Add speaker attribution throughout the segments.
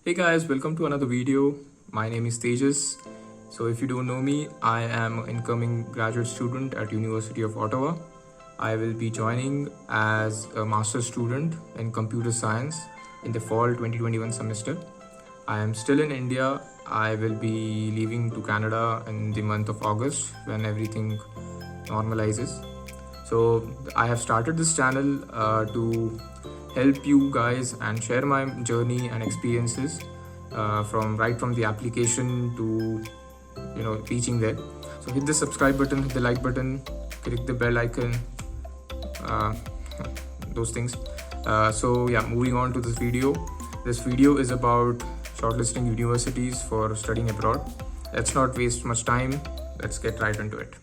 Speaker 1: Hey guys, welcome to another video. My name is Tejas. So if you don't know me, I am an incoming graduate student at University of Ottawa. I will be joining as a master's student in computer science in the fall 2021 semester. I am still in India. I will be leaving to Canada in the month of August when everything normalizes. So I have started this channel to help you guys and share my journey and experiences from the application to reaching there. So hit the subscribe button, hit the like button, click the bell icon, those things. Moving on to this video. This video is about shortlisting universities for studying abroad. Let's not waste much time. Let's get right into it.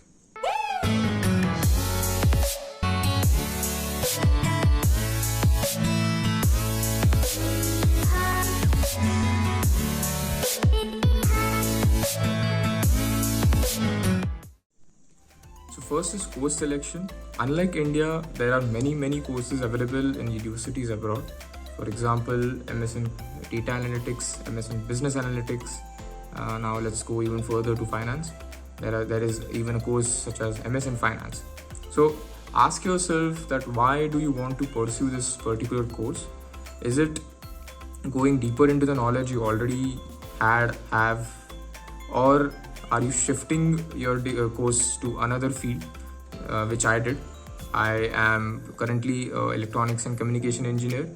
Speaker 1: So first is course selection. Unlike India, there are many courses available in universities abroad. For example, MS in Data Analytics, MS in Business Analytics. Now let's go even further to finance. There is even a course such as MS in Finance. So ask yourself that why do you want to pursue this particular course? Is it going deeper into the knowledge you already have, or are you shifting your course to another field, which I did. I am currently electronics and communication engineer,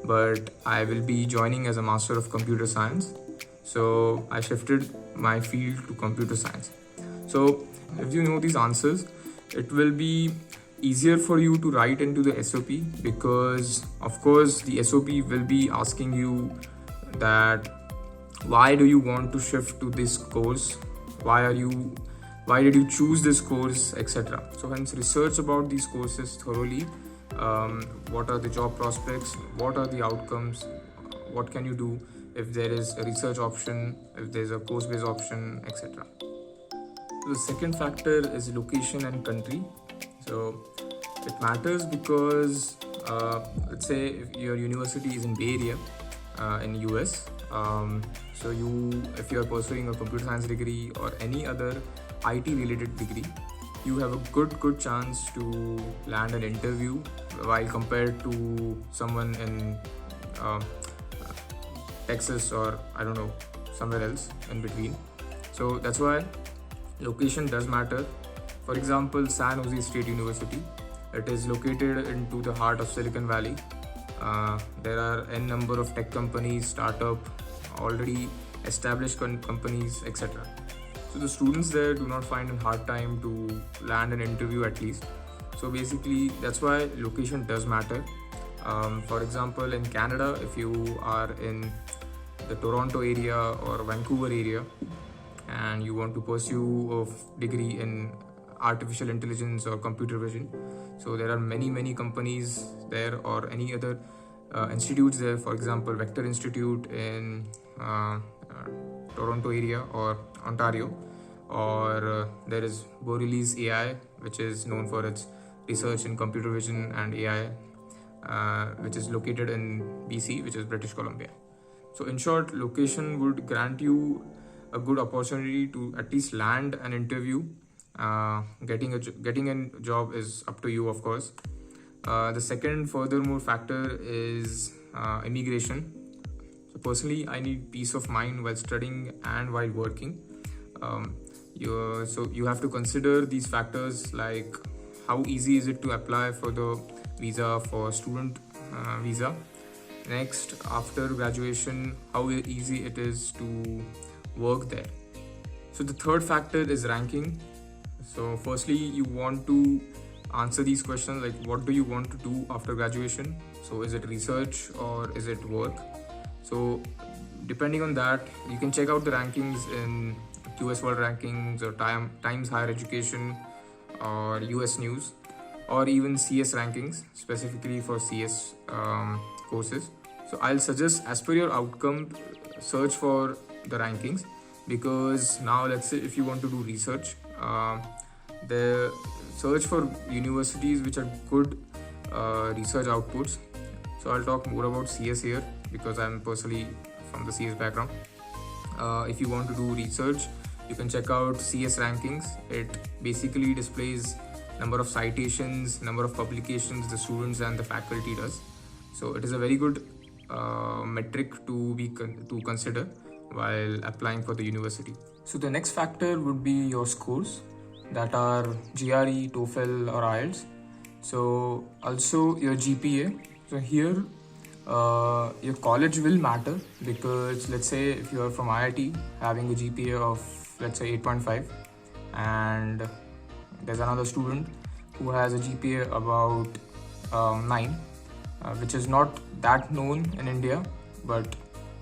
Speaker 1: but I will be joining as a master of computer science. So I shifted my field to computer science. So if you know these answers, it will be easier for you to write into the SOP, because of course the SOP will be asking you that why do you want to shift to this course, why did you choose this course, etc. So hence research about these courses thoroughly. What are the job prospects, what are the outcomes, what can you do if there is a research option, if there's a course-based option, etc. So the second factor is location and country. So it matters because let's say if your university is in Bay Area in US. If you are pursuing a computer science degree or any other IT related degree, you have a good chance to land an interview while compared to someone in Texas or I don't know, somewhere else in between. So that's why location does matter. For example, San Jose State University, it is located into the heart of Silicon Valley. There are n number of tech companies, startup, already established companies, etc. So the students there do not find a hard time to land an interview at least. So basically that's why location does matter. For example, in Canada, if you are in the Toronto area or Vancouver area and you want to pursue a degree in artificial intelligence or computer vision, so there are many companies there, or any other institutes there. For example, Vector Institute in Toronto area or Ontario, or there is Borealis AI, which is known for its research in computer vision and AI, which is located in BC, which is British Columbia. So in short, location would grant you a good opportunity to at least land an interview. Getting a job is up to you, of course. The second furthermore factor is immigration. So personally, I need peace of mind while studying and while working. You have to consider these factors, like how easy is it to apply for the visa, for student visa. Next, after graduation, how easy it is to work there. So the third factor is ranking. So firstly, you want to answer these questions like what do you want to do after graduation? So is it research or is it work? So depending on that, you can check out the rankings in QS World Rankings or Times Higher Education or US News, or even CS rankings specifically for CS courses. So I'll suggest, as per your outcome, search for the rankings, because now let's say if you want to do research, the search for universities which are good research outputs. So I'll talk more about CS here because I'm personally from the CS background. If you want to do research, you can check out CS rankings. It basically displays number of citations, number of publications the students and the faculty does. So it is a very good metric to consider while applying for the university. So the next factor would be your scores, that are GRE, TOEFL or IELTS. So also your GPA. So here your college will matter, because let's say if you are from IIT having a GPA of let's say 8.5, and there's another student who has a GPA about 9, which is not that known in India, but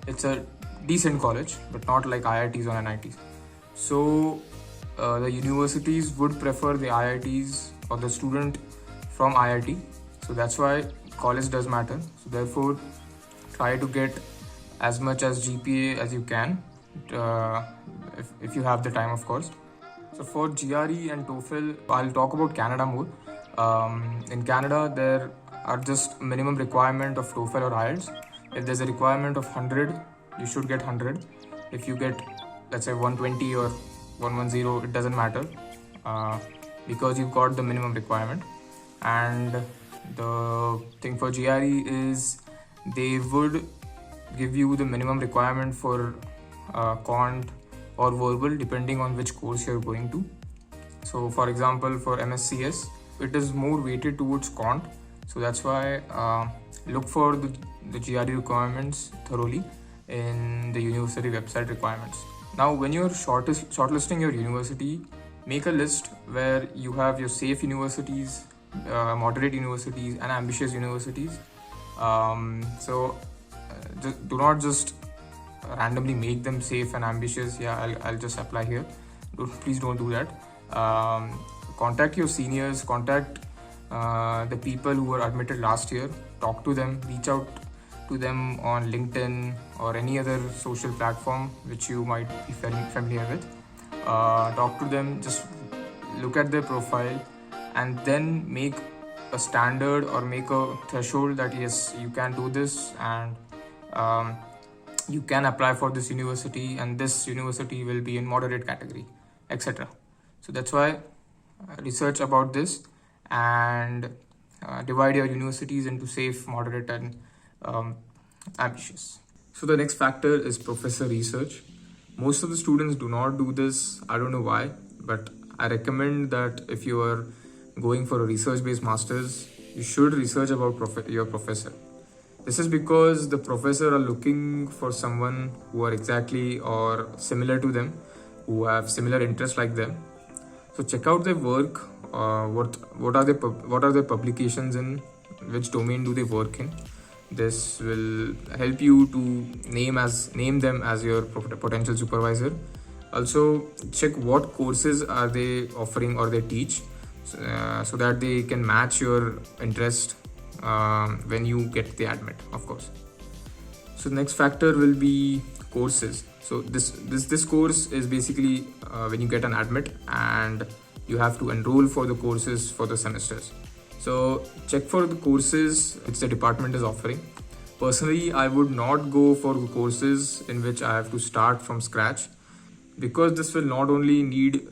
Speaker 1: it's a decent college, but not like IITs or NITs. So the universities would prefer the IITs or the student from IIT. So that's why college does matter. So therefore, try to get as much as GPA as you can, if you have the time, of course. So for GRE and TOEFL, I'll talk about Canada more. In Canada, there are just minimum requirement of TOEFL or IELTS. If there's a requirement of 100, you should get 100. If you get, let's say 120 or 110, it doesn't matter, because you've got the minimum requirement. And the thing for GRE is they would give you the minimum requirement for quant or verbal, depending on which course you're going to. So for example, for MSCS, it is more weighted towards quant. So that's why look for the GRE requirements thoroughly in the university website requirements. Now, when you're shortlisting your university, make a list where you have your safe universities, moderate universities and ambitious universities. Do not just randomly make them safe and ambitious. I'll just apply here. Please don't do that. Contact your seniors, contact the people who were admitted last year, talk to them, reach out to them on LinkedIn or any other social platform which you might be familiar with. Talk to them, just look at their profile, and then make a standard or make a threshold that yes, you can do this, and you can apply for this university, and this university will be in moderate category, etc. So that's why research about this and divide your universities into safe, moderate and ambitious. So the next factor is professor research. Most of the students do not do this. I don't know why, but I recommend that if you are going for a research-based master's, you should research about your professor. This is because the professor are looking for someone who are exactly or similar to them, who have similar interests like them. So check out their work. What are their publications in? Which domain do they work in? This will help you to name them as your potential supervisor. Also, check what courses are they offering or they teach, so that they can match your interest when you get the admit, of course. So the next factor will be courses. So this course is basically when you get an admit and you have to enroll for the courses for the semesters. So check for the courses which the department is offering. Personally, I would not go for the courses in which I have to start from scratch, because this will not only need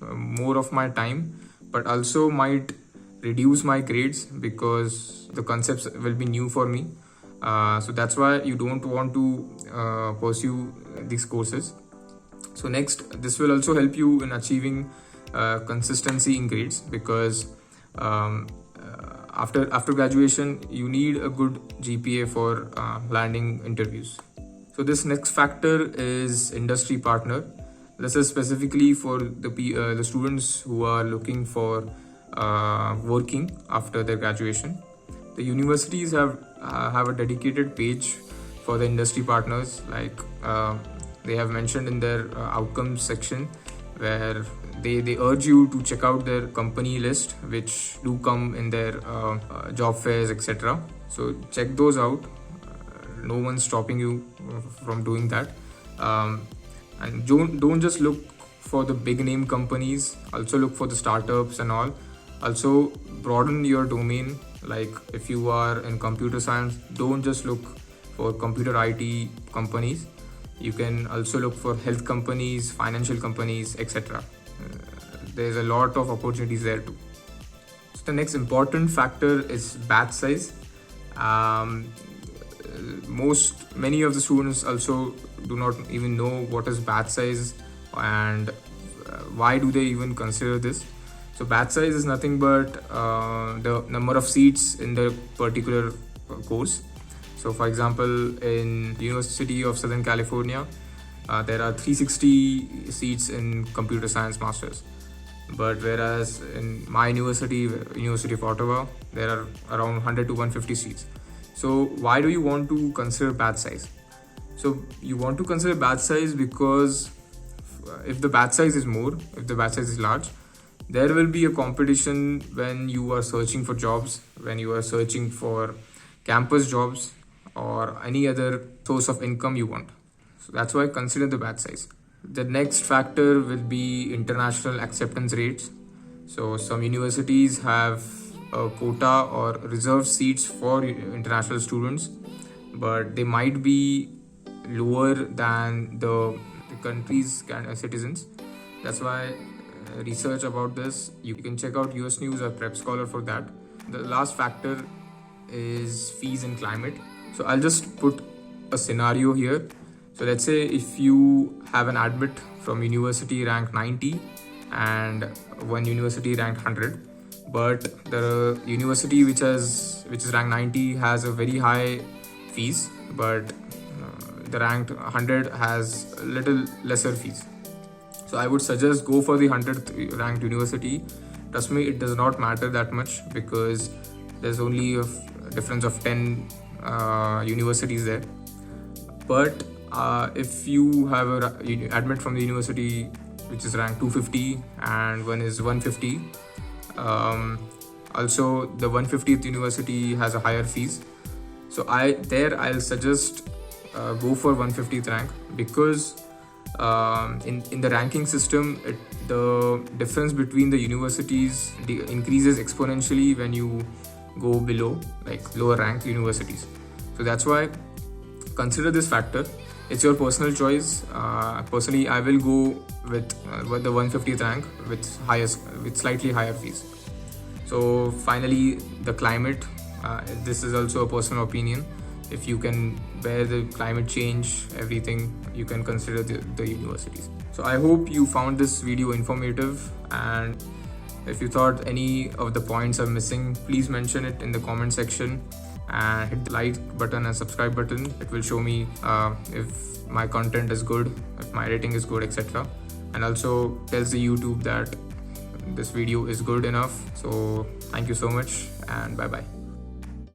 Speaker 1: more of my time, but also might reduce my grades because the concepts will be new for me. So that's why you don't want to pursue these courses. So next, this will also help you in achieving consistency in grades, because after graduation you need a good GPA for landing interviews. So this next factor is industry partner. This is specifically for the students who are looking for working after their graduation. The universities have a dedicated page for the industry partners, like they have mentioned in their outcomes section, where they urge you to check out their company list, which do come in their job fairs, etc. So check those out. No one's stopping you from doing that. And don't just look for the big name companies, also look for the startups and all. Also broaden your domain. Like if you are in computer science, don't just look for computer IT companies. You can also look for health companies, financial companies, etc. There's a lot of opportunities there too. So the next important factor is batch size. Many of the students also do not even know what is batch size and why do they even consider this. So batch size is nothing but the number of seats in the particular course. So for example, in University of Southern California, there are 360 seats in computer science masters. But whereas in my university, University of Ottawa, there are around 100 to 150 seats. So why do you want to consider batch size? So you want to consider batch size because if the batch size is more, if the batch size is large, there will be a competition when you are searching for jobs, when you are searching for campus jobs or any other source of income you want. So that's why consider the batch size. The next factor will be international acceptance rates. So some universities have a quota or reserved seats for international students, but they might be lower than the country's citizens. That's why research about this, you can check out US News or Prep Scholar for that. The last factor is fees and climate. So I'll just put a scenario here. So let's say if you have an admit from university rank 90 and one university ranked 100, but the university which is ranked 90 has a very high fees, but the ranked 100 has a little lesser fees. So I would suggest go for the 100th ranked university. Trust me, it does not matter that much because there's only a difference of 10 universities there. But if you have a admit from the university which is ranked 250 and one is 150, also the 150th university has a higher fees. So I'll suggest go for 150th rank because in the ranking system, the difference between the universities increases exponentially when you go below, like lower ranked universities. So that's why consider this factor. It's your personal choice. Personally, I will go with the 150th rank with slightly higher fees. So finally, the climate. This is also a personal opinion. If you can bear the climate change, everything, you can consider the universities. So I hope you found this video informative, and if you thought any of the points are missing, please mention it in the comment section and hit the like button and subscribe button. It will show me if my content is good, if my editing is good, etc. And also tells the YouTube that this video is good enough. So thank you so much and bye bye.